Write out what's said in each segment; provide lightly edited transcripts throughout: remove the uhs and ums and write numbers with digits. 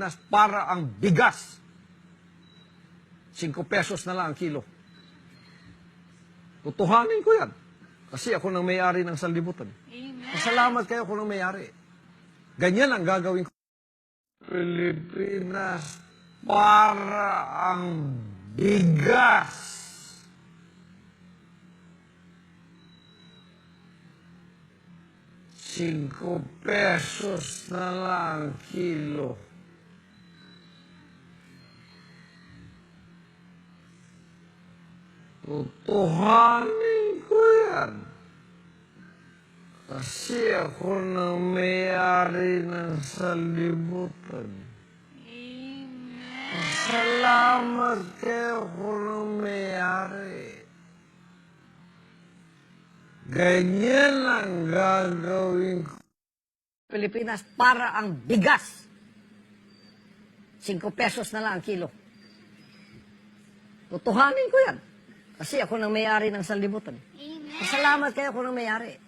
Pilipinas para ang bigas. 5 pesos na lang ang kilo. Tutuhanin ko yan. Kasi ako nang may-ari ng sanlibutan. Pasalamat kayo ako nang may-ari. Ganyan ang gagawin ko. Pilipinas para ang bigas. 5 pesos na lang kilo. Tutuhanin ko yan. Kasi ako na may-ari ng sanlibutan. Salamat kayo ako na may-ari. Ganyan ang gagawin ko. Pilipinas para ang bigas. 5 pesos na lang ang kilo. Tutuhanin ko yan. Kasi ako nang may-ari ng sanlibutan. Pasalamat kayo ako nang may-ari.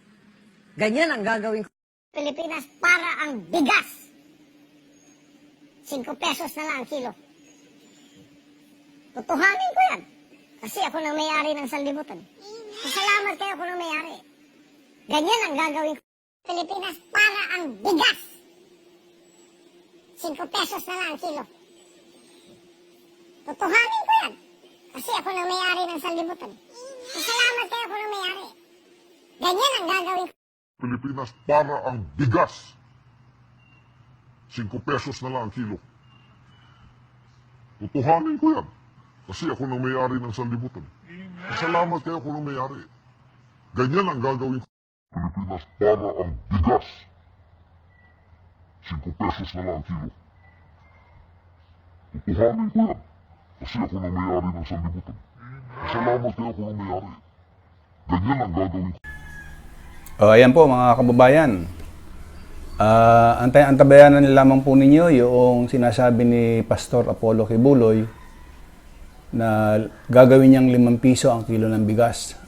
Ganyan ang gagawin ko. Pilipinas para ang bigas. 5 pesos na lang ang kilo. Tutuhanin ko yan. Kasi ako nang may-ari ng sanlibutan. Pasalamat kayo ako nang may-ari. Ganyan ang gagawin ko. Pilipinas para ang bigas. 5 pesos na lang ang kilo. Tutuhanin ko yan. Kasi ako nang may-ari ng sanlibutan. Pasalamat kayo ako nang may-ari. Ganyan ang gagawin ko. Pilipinas para ang bigas. 5 pesos na lang ang kilo. Tutuhanin ko yan. Kasi ako nang may-ari ng sanlibutan. Salamat kayo ako nang may-ari. Ganyan ang gagawin ko. Pilipinas para ang bigas. 5 pesos na lang ang kilo. Tutuhanin ko yan. Kasi ako nang may-ari ng sanlibutan. Salamat kayo ako nang may-ari. Ganyan ang gagawin ko. Ayan po mga kababayan. Antabayanan lamang po ninyo yung sinasabi ni Pastor Apollo Quiboloy na gagawin niyang 5 piso ang kilo ng bigas.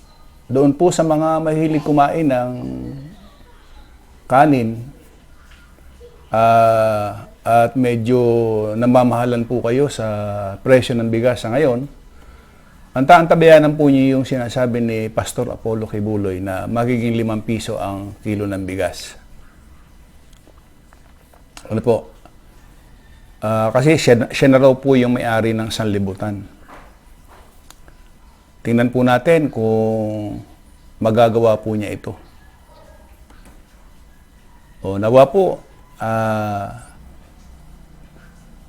Doon po sa mga mahilig kumain ng kanin at medyo namamahalan po kayo sa presyo ng bigas sa ngayon, antabayanan po niyo yung sinasabi ni Pastor Apollo Quiboloy na magiging 5 piso ang kilo ng bigas. Ano po? Kasi siya na raw po yung may-ari ng sanlibutan. Tingnan po natin kung magagawa po niya ito. O nawa po,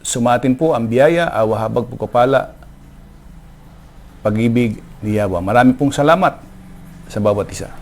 sumatin po ang biyaya, awa, habag, pagpapala, pag-ibig ni YAHWH. Marami pong salamat sa bawat isa.